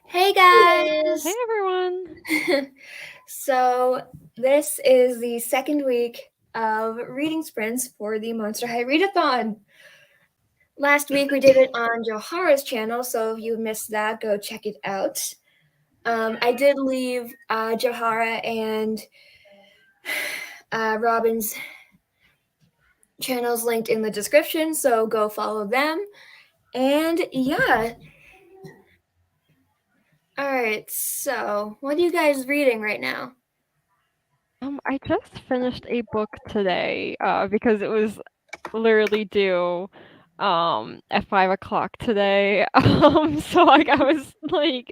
Hey Hey guys! everyone. So, this is the second week of reading sprints for the Monster High Readathon. Last week we did it on Johara's channel, so if you missed that, go check it out. I did leave Johara and Robin's channels linked in the description, so go follow them. And yeah, alright, so what are you guys reading right now? I just finished a book today, because it was literally due at 5 o'clock today. So like I was like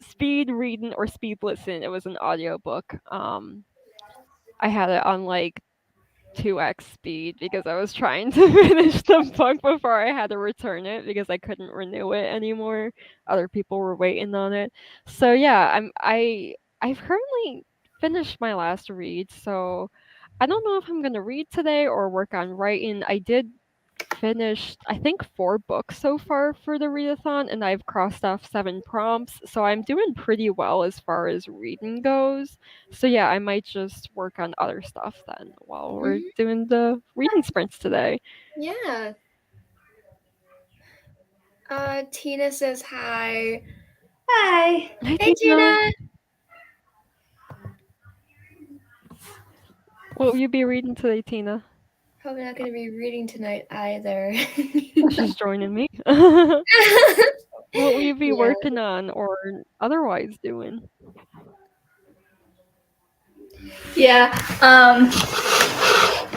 speed reading or speed listen. It was an audiobook. I had it on like 2x speed because I was trying to finish the book before I had to return it because I couldn't renew it anymore. Other people were waiting on it. So yeah, I've currently finished my last read, so I don't know if I'm gonna read today or work on writing. I did finish I think 4 books so far for the readathon and I've crossed off 7 prompts, so I'm doing pretty well as far as reading goes. So yeah, I might just work on other stuff then while we're Mhm. doing the reading sprints today. Yeah. Tina says hi. Hi. Hi Hey, Tina. Tina. What will you be reading today, Tina? Probably not going to be reading tonight either. She's joining me. What will you be Yeah. working on or otherwise doing? Yeah.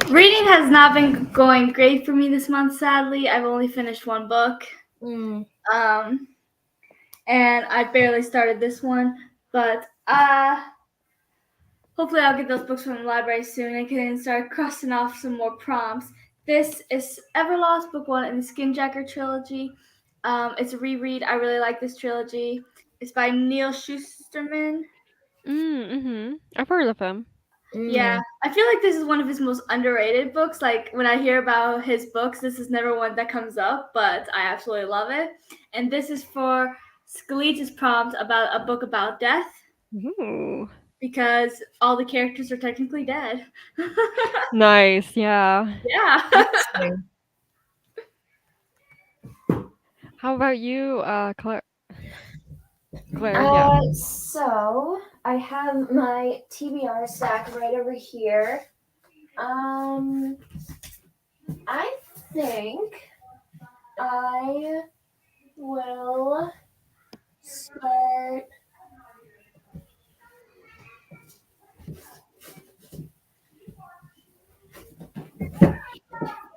Reading has not been going great for me this month, sadly. I've only finished one book. Mm. Um, and I barely started this one, but hopefully I'll get those books from the library soon and can start crossing off some more prompts. This is Everlost, book 1 in the Skinjacker trilogy. It's a reread. I really like this trilogy. It's by Neil Schusterman. Mm-hmm. I've heard of him. Yeah, Mm. I feel like this is one of his most underrated books. Like when I hear about his books, this is never one that comes up, but I absolutely love it. And this is for Skeleta's prompt about a book about death Ooh. because all the characters are technically dead. Nice, yeah. Yeah. Interesting. How about you, Claire? Claire, yeah. So I have my TBR stack right over here. Um, I think I will start.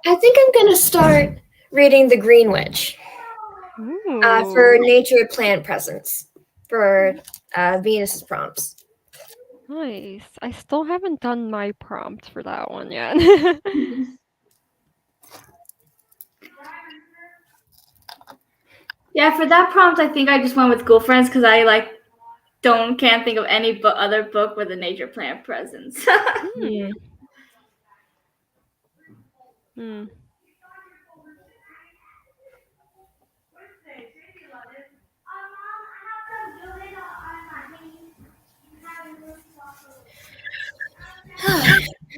I think I'm gonna start reading The Green Witch. For Ooh, nature plant presence for Venus's prompts. nice. I still haven't done my prompt for that one yet. Yeah, for that prompt, I think I just went with Ghoul Friends because I can't think of any other book with a nature plant presence. Hmm. Hmm. Hmm.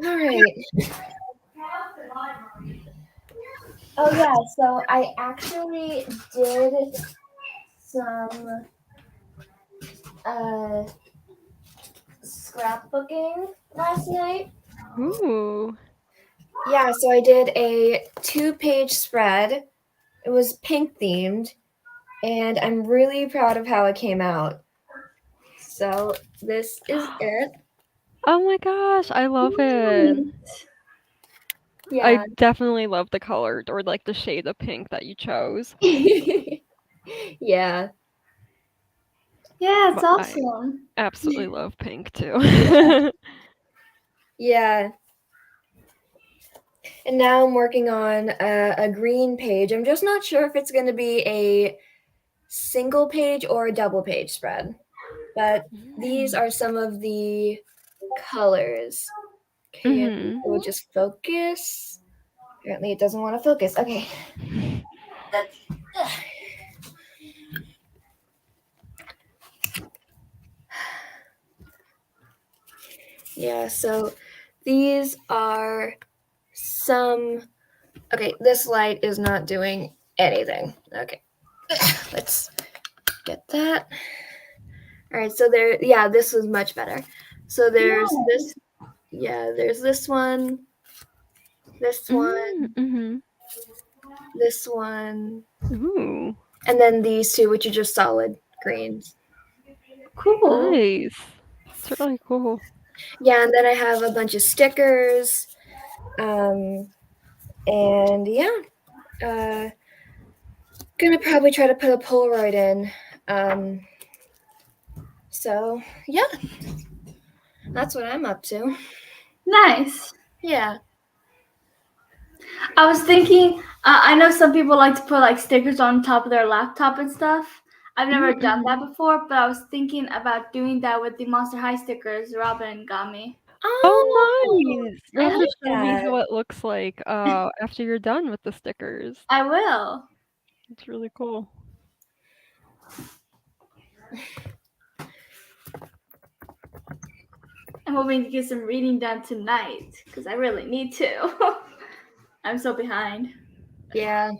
All right. Oh yeah, so I actually did some uh, scrapbooking last night. Ooh. Yeah, so I did a 2-page spread. It was pink themed, and I'm really proud of how it came out. So this is it. Oh my gosh, I love it. I Yeah. definitely love the color or like the shade of pink that you chose. Yeah. Yeah, it's But I awesome. absolutely love pink too. Yeah. And now I'm working on a green page. I'm just not sure if it's going to be a single page or a double page spread. But these Mm. are some of the colors. Okay, if it Mhm. would just focus. Apparently it doesn't want to focus. Okay. That's, Yeah, so these are some. Okay, this light is not doing anything. Okay, let's get that. All right, so there, yeah, this was much better. So there's this, yeah, there's this one, this one, Mm-hmm. this one, Ooh, and then these two, which are just solid greens. Cool. nice. It's really cool. Yeah, and then I have a bunch of stickers, and yeah, gonna probably try to put a Polaroid in. So yeah, that's what I'm up to. Nice. Yeah. I was thinking, I know some people like to put like stickers on top of their laptop and stuff. I've never done that before, but I was thinking about doing that with the Monster High stickers Robin got me. Oh, Oh, nice. You'll I have to like show me that. how it looks like after you're done with the stickers. I will. It's really cool. I'm hoping to get some reading done tonight because I really need to. I'm so behind. Yeah.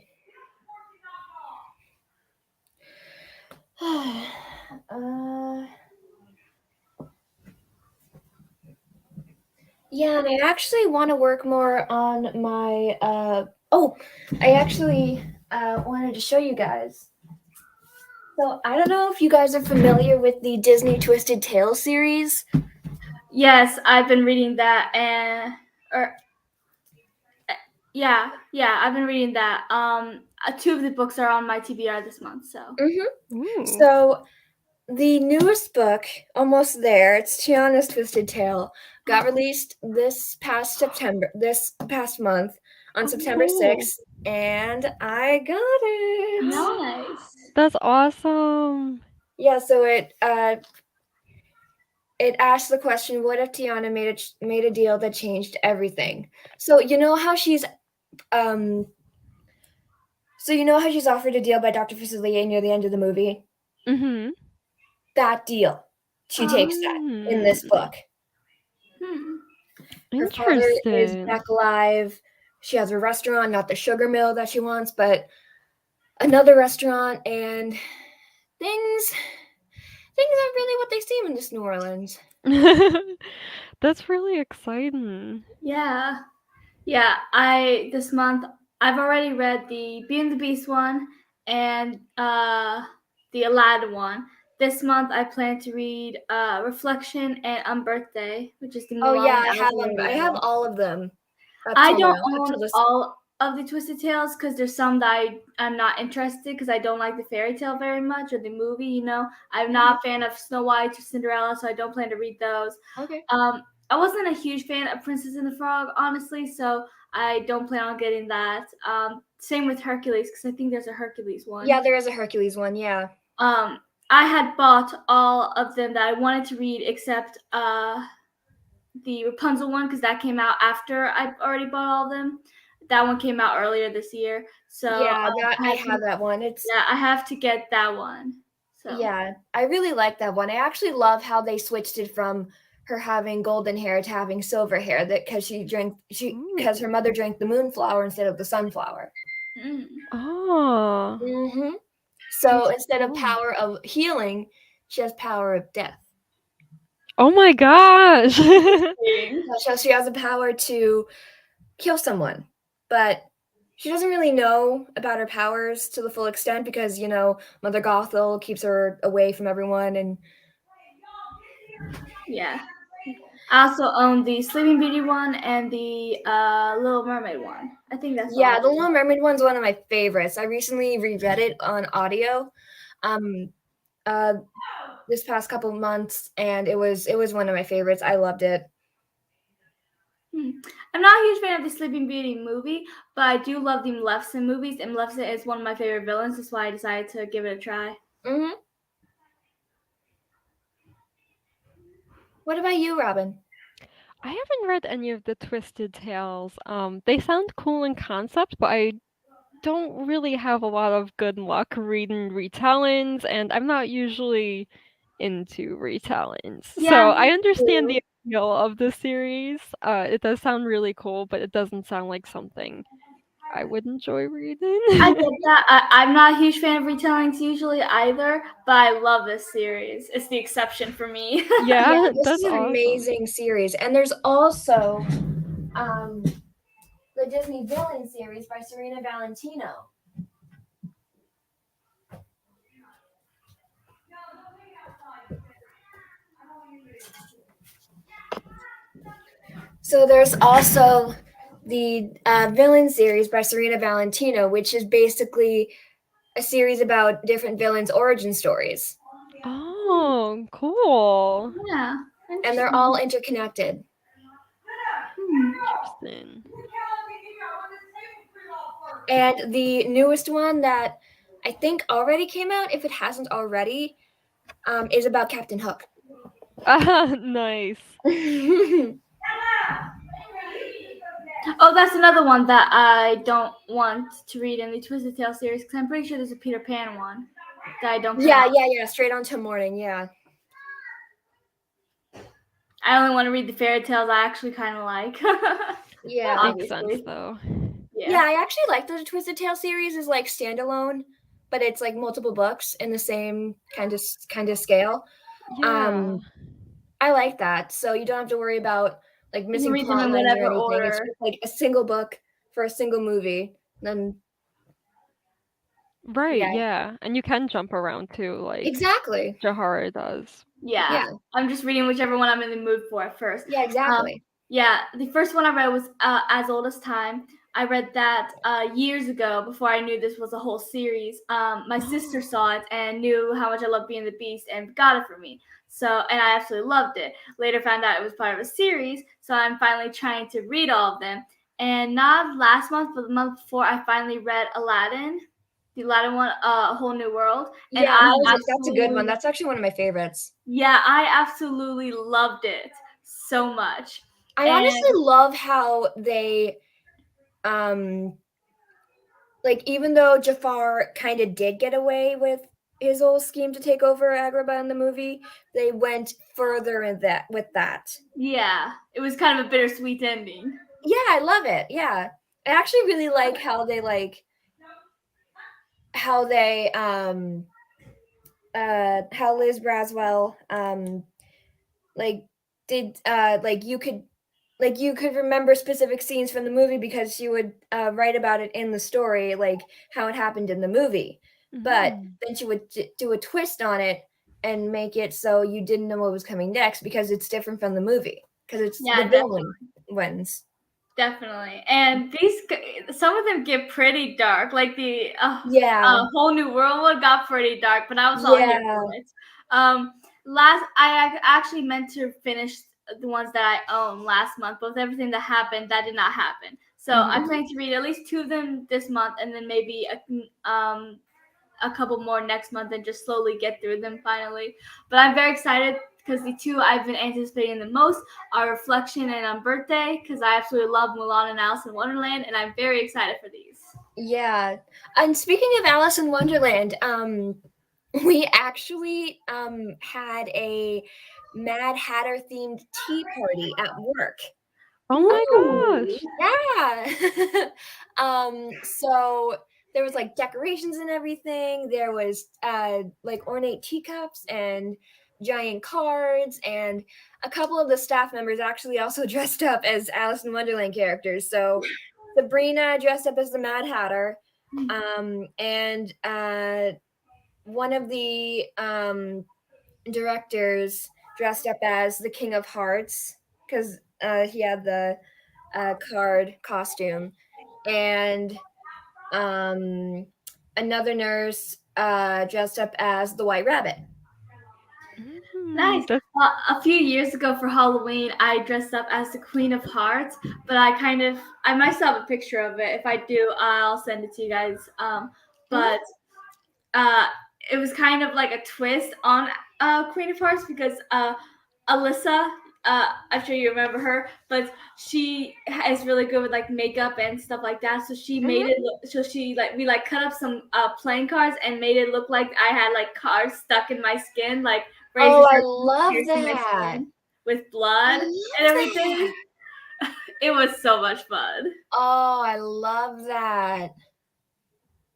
Yeah, and I actually want to work more on my. I actually wanted to show you guys. So I don't know if you guys are familiar with the Disney Twisted Tales series. Yes, I've been reading that or yeah, I've been reading that. Two of the books are on my TBR this month, so. Ooh. So the newest book, almost there, it's Tiana's Twisted Tale, got released this past month on September Cool. 6th, and I got it. Nice. That's awesome. Yeah, so it asked the question, what if Tiana made a deal that changed everything? So you know how she's offered a deal by Dr. Facilier near the end of the movie? Mm-hmm. That deal. She takes that in this book. Her father is Interesting. back alive. She has a restaurant, not the sugar mill that she wants, but another restaurant, and things aren't really what they seem in this New Orleans. That's really exciting. Yeah. This month I've already read the Beauty and the Beast one and the Aladdin one. This month I plan to read Reflection and Unbirthday, which is the Oh Mulan yeah, one that was really I have good. all of them I don't up own till this. all of the Twisted Tales because there's some that I'm not interested because I don't like the fairy tale very much or the movie. You know, I'm not a fan of Snow White or Cinderella, so I don't plan to read those. Okay. I wasn't a huge fan of Princess and the Frog, honestly, so I don't plan on getting that. Same with Hercules because I think there's a Hercules one. Yeah, there is a Hercules one. Yeah. I had bought all of them that I wanted to read except the Rapunzel one because that came out after I already bought all of them. That one came out earlier this year, so Yeah, I have that one. I have to get that one. So Yeah, I really like that one. I actually love how they switched it from her having golden hair to having silver hair, that because her mother drank the moonflower instead of the sunflower. Oh, So that's instead of cool. power of healing, she has power of death. Oh my gosh. So she has the power to kill someone, but she doesn't really know about her powers to the full extent because, Mother Gothel keeps her away from everyone. And yeah. I also own the Sleeping Beauty one and the Little Mermaid one. I think that's all. yeah, the Little Mermaid one's one of my favorites. I recently reread it on audio this past couple of months, and it was one of my favorites. I loved it. I'm not a huge fan of the Sleeping Beauty movie, but I do love the Maleficent movies, and Maleficent is one of my favorite villains. That's why I decided to give it a try. What about you, Robin? I haven't read any of the Twisted Tales. They sound cool in concept, but I don't really have a lot of good luck reading retellings, and I'm not usually into retellings. Yeah, So I me understand too. the feel of the series. It does sound really cool, but it doesn't sound like something I would enjoy reading. I get that. I'm not a huge fan of retellings usually either, but I love this series. It's the exception for me. Yeah, Yeah, this is that's an awesome. amazing series. And there's also um, the Disney Villain series by Serena Valentino. So there's also the Villain series by Serena Valentino, which is basically a series about different villains' origin stories. Oh, cool. Yeah. And they're all interconnected. Interesting. And the newest one that I think already came out, if it hasn't already, is about Captain Hook. Nice. Oh, that's another one that I don't want to read in the Twisted Tale series because I'm pretty sure there's a Peter Pan one that I don't. Yeah. Straight on to morning. Yeah. I only want to read the fairy tales I actually kind of like. Yeah. Makes Obviously. sense though. Yeah, I actually like the Twisted Tale series is like standalone, but it's like multiple books in the same kind of scale. Yeah. I like that. So you don't have to worry about like You can missing read them plot in lines or whatever anything. It's order. just like a single book for a single movie. Then Right, yeah. yeah. And you can jump around too, like Exactly. Jahara does. Yeah. Yeah. I'm just reading whichever one I'm in the mood for at first. Yeah, exactly. Yeah, the first one I read was As Old as Time. I read that years ago before I knew this was a whole series. My sister saw it and knew how much I loved Being the Beast and got it for me. So, and I absolutely loved it. Later found out it was part of a series, so I'm finally trying to read all of them. And not last month, but the month before, I finally read Aladdin, the Aladdin one, A Whole New World. And Yeah, that's a good one. That's actually one of my favorites. Yeah, I absolutely loved it so much. I honestly love how they like even though Jafar kind of did get away with his whole scheme to take over Agrabah in the movie, they went further in that with that. Yeah, it was kind of a bittersweet ending. Yeah, I love it. Yeah. I actually really like how they how Liz Braswell did you could remember specific scenes from the movie because she would write about it in the story, like how it happened in the movie. But then she would do a twist on it and make it so you didn't know what was coming next because it's different from the movie because it's the villain wins. Definitely, and some of them get pretty dark. Like the Whole New World one got pretty dark, but I was all here for it. I actually meant to finish the ones that I own last month, but with everything that happened, that did not happen. So I plan to read at least 2 of them this month, and then maybe a couple more next month, and just slowly get through them finally. But I'm very excited because the 2 I've been anticipating the most are Reflection and Unbirthday, because I absolutely love Mulan and Alice in Wonderland, and I'm very excited for these. Yeah, and speaking of Alice in Wonderland, we actually had a Mad Hatter themed tea party at work. Oh my gosh. Yeah. So there was like decorations and everything. There was like ornate teacups and giant cards, and a couple of the staff members actually also dressed up as Alice in Wonderland characters. So Sabrina dressed up as the Mad Hatter, and one of the directors dressed up as the King of Hearts because he had the card costume, and another nurse dressed up as the White Rabbit. Nice. A few years ago for Halloween, I dressed up as the Queen of Hearts, but I might still have a picture of it. If I do, I'll send it to you guys. But it was kind of like a twist on Queen of Hearts because Alyssa, I'm sure you remember her, but she is really good with like makeup and stuff like that. So she made it look, we cut up some playing cards and made it look like I had like cards stuck in my skin, like Oh, I love that. with blood and everything. It was so much fun. Oh, I love that.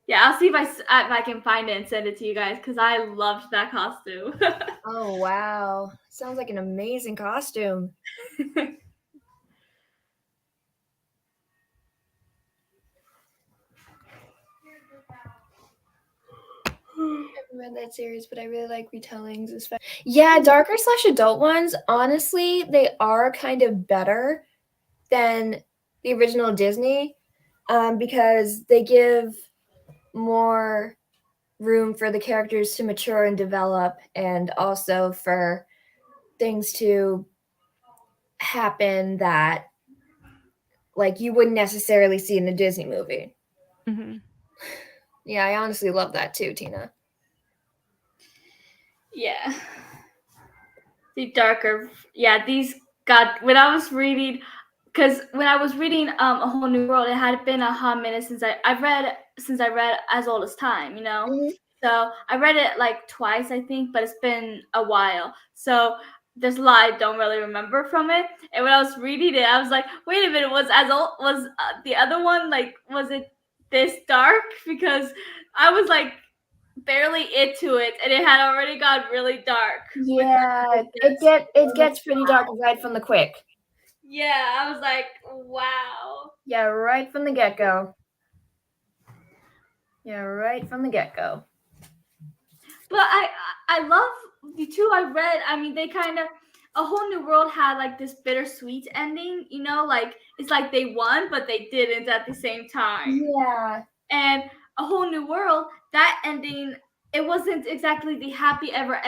Yeah, I'll see if I can find it and send it to you guys because I loved that costume. Oh, wow. Sounds like an amazing costume. I haven't read that series, but I really like retellings. Yeah, darker / adult ones, honestly, they are kind of better than the original Disney because they give more room for the characters to mature and develop, and also for things to happen that like you wouldn't necessarily see in a Disney movie. Mm-hmm. Yeah, I honestly love that too, Tina. Yeah. The darker, yeah, these got, when I was reading, because when I was reading A Whole New World, it had been a hot minute since I read As Old as Time, you know. Mm-hmm. So I read it like twice, I think, but it's been a while. So there's a lot I don't really remember from it. And when I was reading it, I was like, wait a minute, was the other one, like, was it this dark? Because I was like barely into it, and it had already gone really dark. Yeah, it gets pretty dark right from the quick. Yeah, I was like, wow. Yeah, right from the get-go. Yeah, right from the get-go. But I love the two I read. I mean, they kind of, A Whole New World had like this bittersweet ending, you know, like it's like they won, but they didn't at the same time. Yeah. And A Whole New World, that ending, it wasn't exactly the happy ever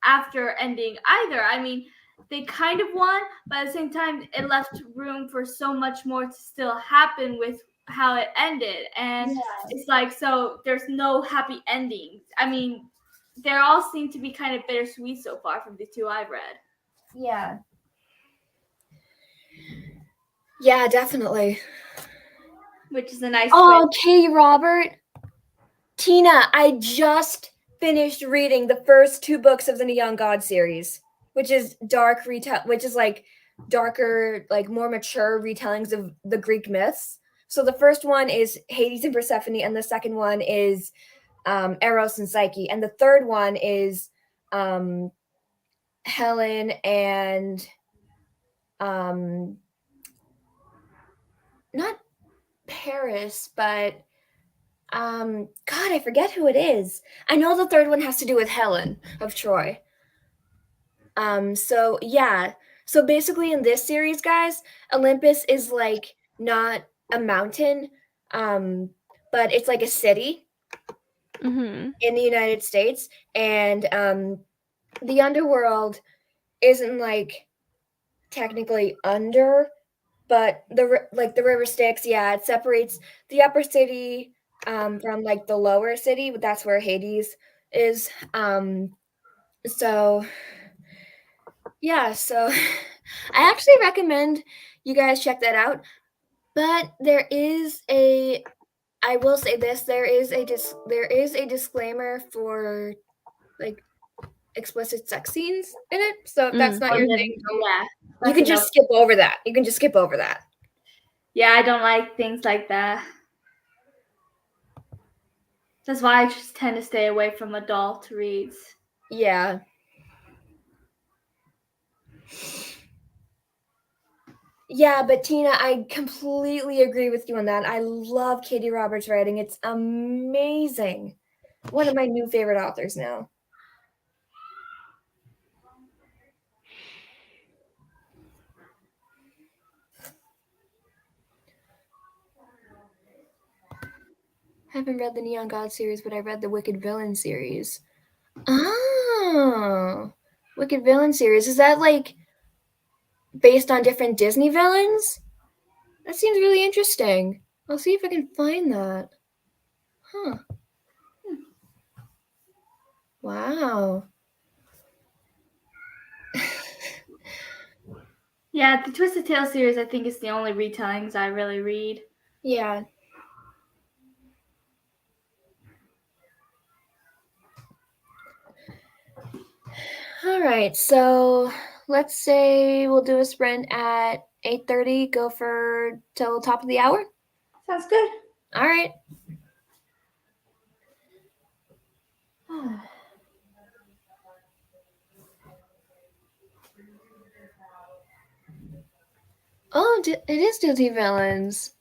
after ending either. I mean, they kind of won, but at the same time, it left room for so much more to still happen with how it ended. And Yeah. it's like, so there's no happy endings. I mean, they all seem to be kind of bittersweet so far from the two I've read. Yeah. Yeah, definitely. Which is a nice Oh, twist. Katie Robert. Tina, I just finished reading the first 2 books of the Neon God series, which is which is like darker, like more mature retellings of the Greek myths. So the first one is Hades and Persephone, and the second one is Eros and Psyche, and the third one is Helen and not Paris, but God, I forget who it is. I know the third one has to do with Helen of Troy. So yeah. So basically in this series, guys, Olympus is like not a mountain, but it's like a city Mm-hmm. in the United States, and the underworld isn't like technically under, but the river Styx, yeah, it separates the upper city from like the lower city, but that's where Hades is. So yeah, so I actually recommend you guys check that out. But I will say this, there is a disclaimer for like explicit sex scenes in it. So if that's not your thing, Yeah. you can just skip over that. You can just skip over that. Yeah, I don't like things like that. That's why I just tend to stay away from adult reads. Yeah. Yeah, but Tina, I completely agree with you on that. I love Katie Roberts' writing. It's amazing. One of my new favorite authors now. I haven't read the Neon God series, but I read the Wicked Villain series. Oh, Wicked Villain series. Is that like based on different Disney villains? That seems really interesting. I'll see if I can find that. Huh. Wow. Yeah, the Twisted Tale series, I think, is the only retellings I really read. Yeah. All right, so let's say we'll do a sprint at 8:30. Go for till top of the hour. Sounds good. All right. Oh, it is Guilty Villains.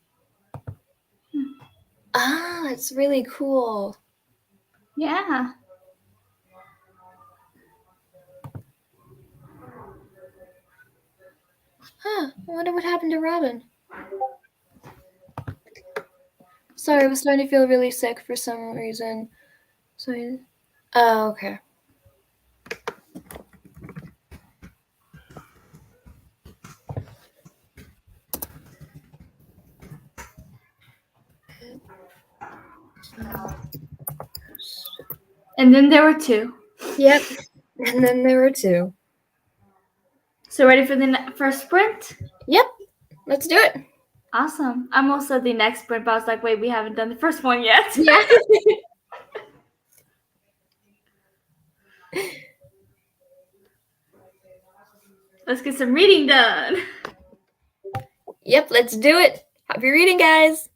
Ah, that's really cool. Yeah. Huh, I wonder what happened to Robin. Sorry, I was starting to feel really sick for some reason. Oh, okay. And then there were two. Yep. And then there were two. So ready for the first sprint? Yep. Let's do it. Awesome. I'm also the next sprint, but I was like, wait, we haven't done the first one yet. Yeah. Let's get some reading done. Yep, let's do it. Happy reading, guys.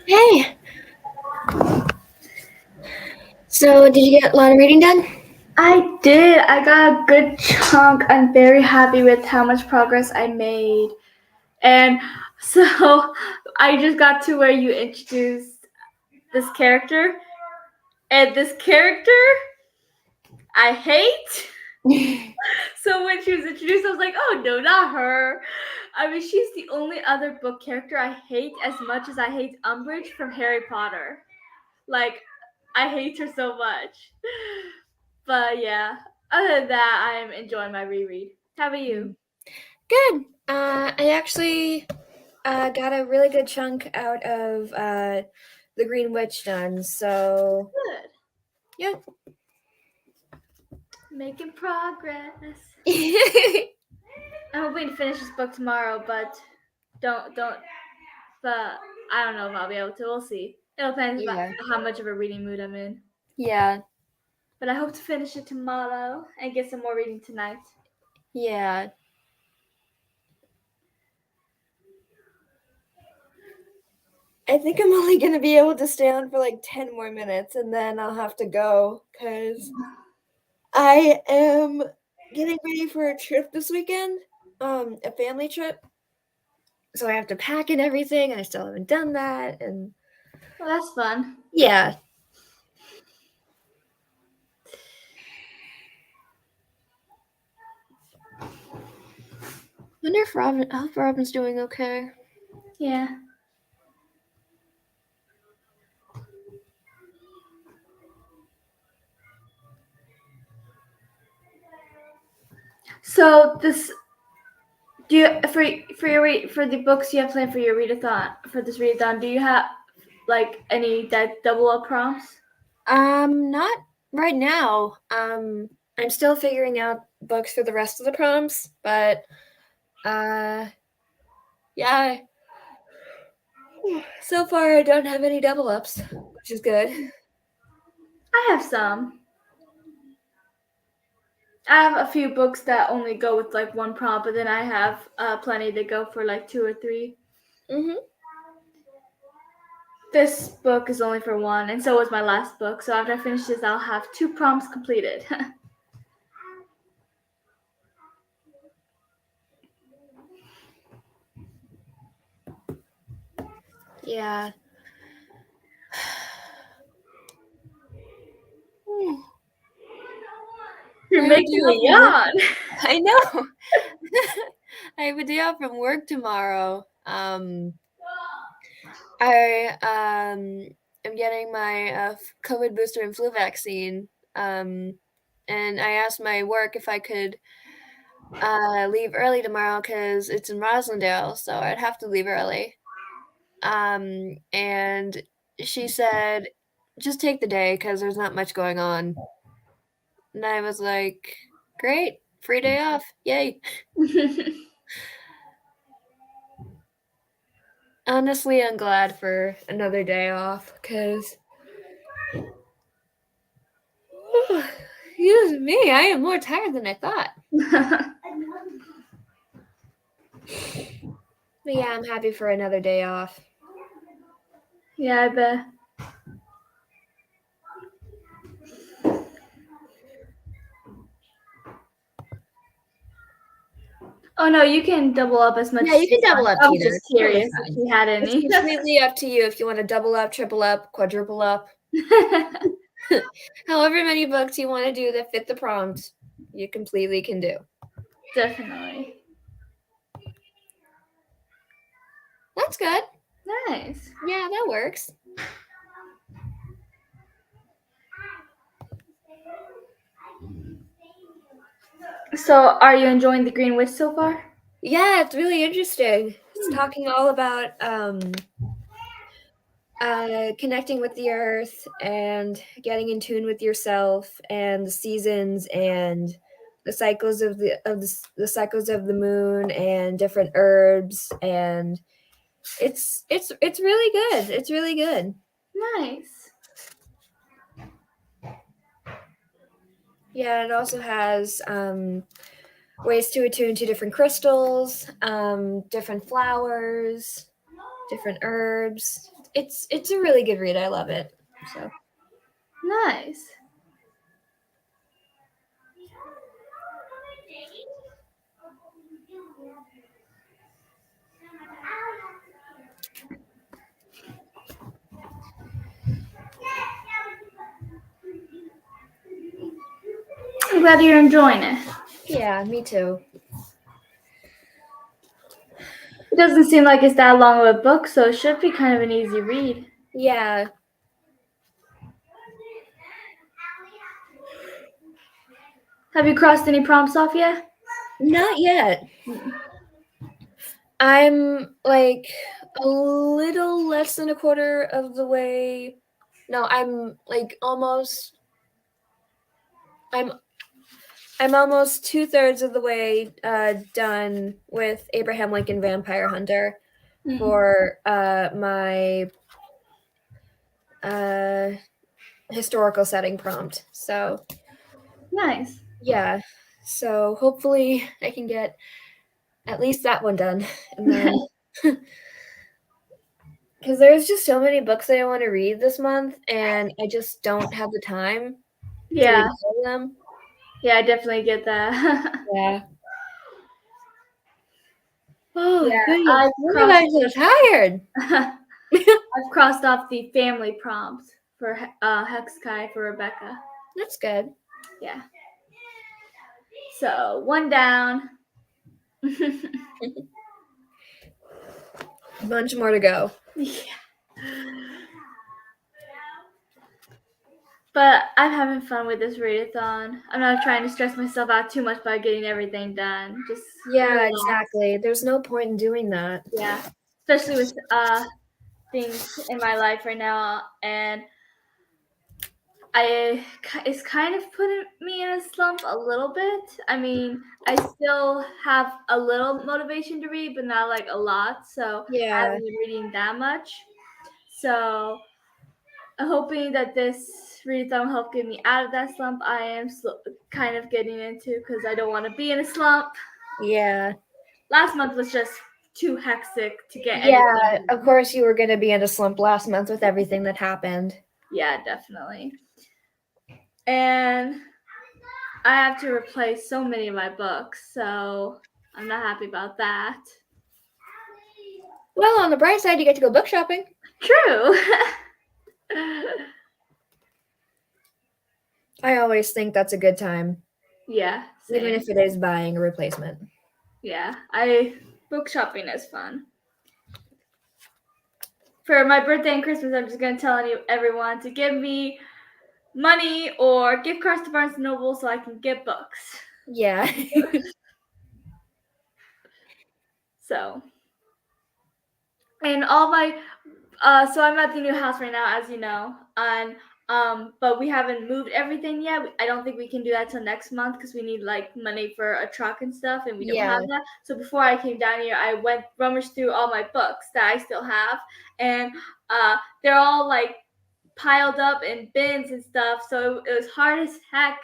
Hey! So, did you get a lot of reading done? I did. I got a good chunk. I'm very happy with how much progress I made. And so I just got to where you introduced this character. And this character I hate. So when she was introduced, I was like, oh no, not her. I mean, she's the only other book character I hate as much as I hate Umbridge from Harry Potter. Like, I hate her so much. But yeah, other than that, I'm enjoying my reread. How about you? Good. I actually got a really good chunk out of the Green Witch done. So, Good. yeah. Making progress. Yeah. I'm hoping to finish this book tomorrow, but don't. But I don't know if I'll be able to. We'll see. It depends about how much of a reading mood I'm in. Yeah. But I hope to finish it tomorrow and get some more reading tonight. Yeah. I think I'm only going to be able to stay on for like 10 more minutes and then I'll have to go because I am getting ready for a trip this weekend, a family trip. So I have to pack and everything, and I still haven't done that. And Well, that's fun. yeah. Wonder if I hope Robin's doing okay. Yeah. So this, do you for the books you have planned for your readathon for this readathon? Do you have like any double up prompts? Not right now. I'm still figuring out books for the rest of the prompts, but yeah. So far, I don't have any double ups, which is good. I have some. I have a few books that only go with like one prompt, but then I have plenty that go for like 2 or 3. Mhm. This book is only for 1, and so was my last book. So after I finish this, I'll have 2 prompts completed. Yeah. You're making me yawn. I know. I have a day off from work tomorrow. I am getting my COVID booster and flu vaccine. And I asked my work if I could leave early tomorrow because it's in Roslindale, so I'd have to leave early. And she said, just take the day because there's not much going on. And I was like, great, free day off, yay. Honestly, I'm glad for another day off because, excuse me, I am more tired than I thought. But yeah, I'm happy for another day off. Yeah, I bet. Oh no, you can double up as much. Yeah, you can double up, I was Tina. just It's totally curious fine. if you had It's any. completely up to you if you want to double up, triple up, quadruple up. However many books you want to do that fit the prompt, you completely can do. Definitely. That's good. Nice. Yeah, that works. So, are you enjoying the Green Witch so far? Yeah, it's really interesting. It's talking all about connecting with the earth and getting in tune with yourself and the seasons and the cycles of the cycles of the moon and different herbs, and it's really good. It's really good. Nice. Yeah, it also has ways to attune to different crystals, different flowers, different herbs. it's a really good read. I love it. So Nice. I'm glad you're enjoying it. yeah, me too. It doesn't seem like it's that long of a book, so it should be kind of an easy read. Yeah. Have you crossed any prompts off yet? Not yet. I'm like a little less than a quarter of the way. No, I'm like almost. I'm almost 2/3 of the way done with Abraham Lincoln Vampire Hunter for my historical setting prompt. So Nice. yeah, so hopefully I can get at least that one done, and then because there's just so many books that I want to read this month, and I just don't have the time to read Yeah. all of them. Yeah, I definitely get that. Yeah. Oh Yeah, goodness, I've when am I so tired? I've crossed off the family prompt for Hexkai for Rebecca. That's good. Yeah. So one down. A bunch more to go. Yeah. But I'm having fun with this readathon. I'm not trying to stress myself out too much by getting everything done. Just Yeah, relax. exactly. There's no point in doing that. Yeah, especially with things in my life right now, and it's kind of putting me in a slump a little bit. I mean, I still have a little motivation to read, but not like a lot. So I Yeah. haven't been reading that much. So I'm hoping that this readathon will help get me out of that slump I am kind of getting into because I don't want to be in a slump. Yeah. Last month was just too hectic to get Yeah, anything done. of course you were going to be in a slump last month with everything that happened. Yeah, definitely. And I have to replace so many of my books, so I'm not happy about that. Well, on the bright side, you get to go book shopping. True. I always think that's a good time, Yeah, same. even if it is buying a replacement. Yeah, book shopping is fun. For my birthday and Christmas, I'm just gonna tell everyone to give me money or gift cards to Barnes and Noble so I can get books. Yeah. So, and all my so I'm at the new house right now, as you know, and but we haven't moved everything yet. I don't think we can do that till next month because we need like money for a truck and stuff, and we don't have that. So before I came down here, I went rummaged through all my books that I still have, and they're all like piled up in bins and stuff. So it was hard as heck.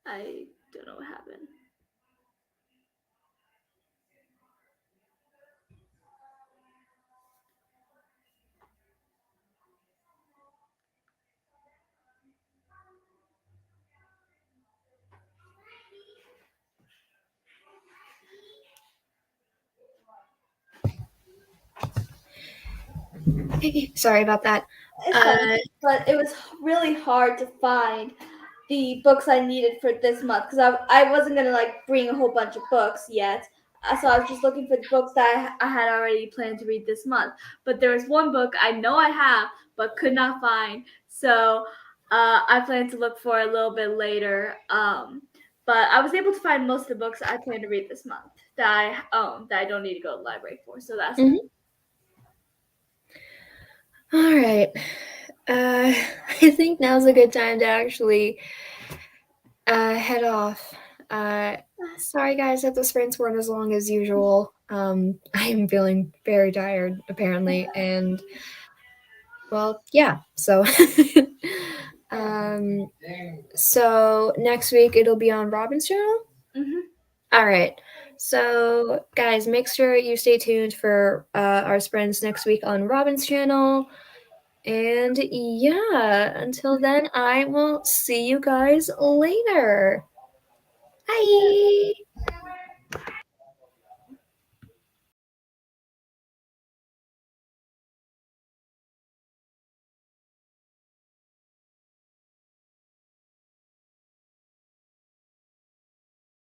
I don't know what happened. Sorry about that. But it was really hard to find the books I needed for this month because I wasn't gonna like bring a whole bunch of books yet. So I was just looking for the books that I had already planned to read this month. But there was one book I know I have but could not find. So I plan to look for a little bit later. But I was able to find most of the books I plan to read this month that I own that I don't need to go to the library for. So that's good. All right. I think now's a good time to actually head off. Sorry guys that the sprints weren't as long as usual. I am feeling very tired apparently, and well, yeah. So so next week it'll be on Robin's channel. Mm-hmm. All right. So, guys, make sure you stay tuned for our sprints next week on Robin's channel. And yeah, until then, I will see you guys later. Bye.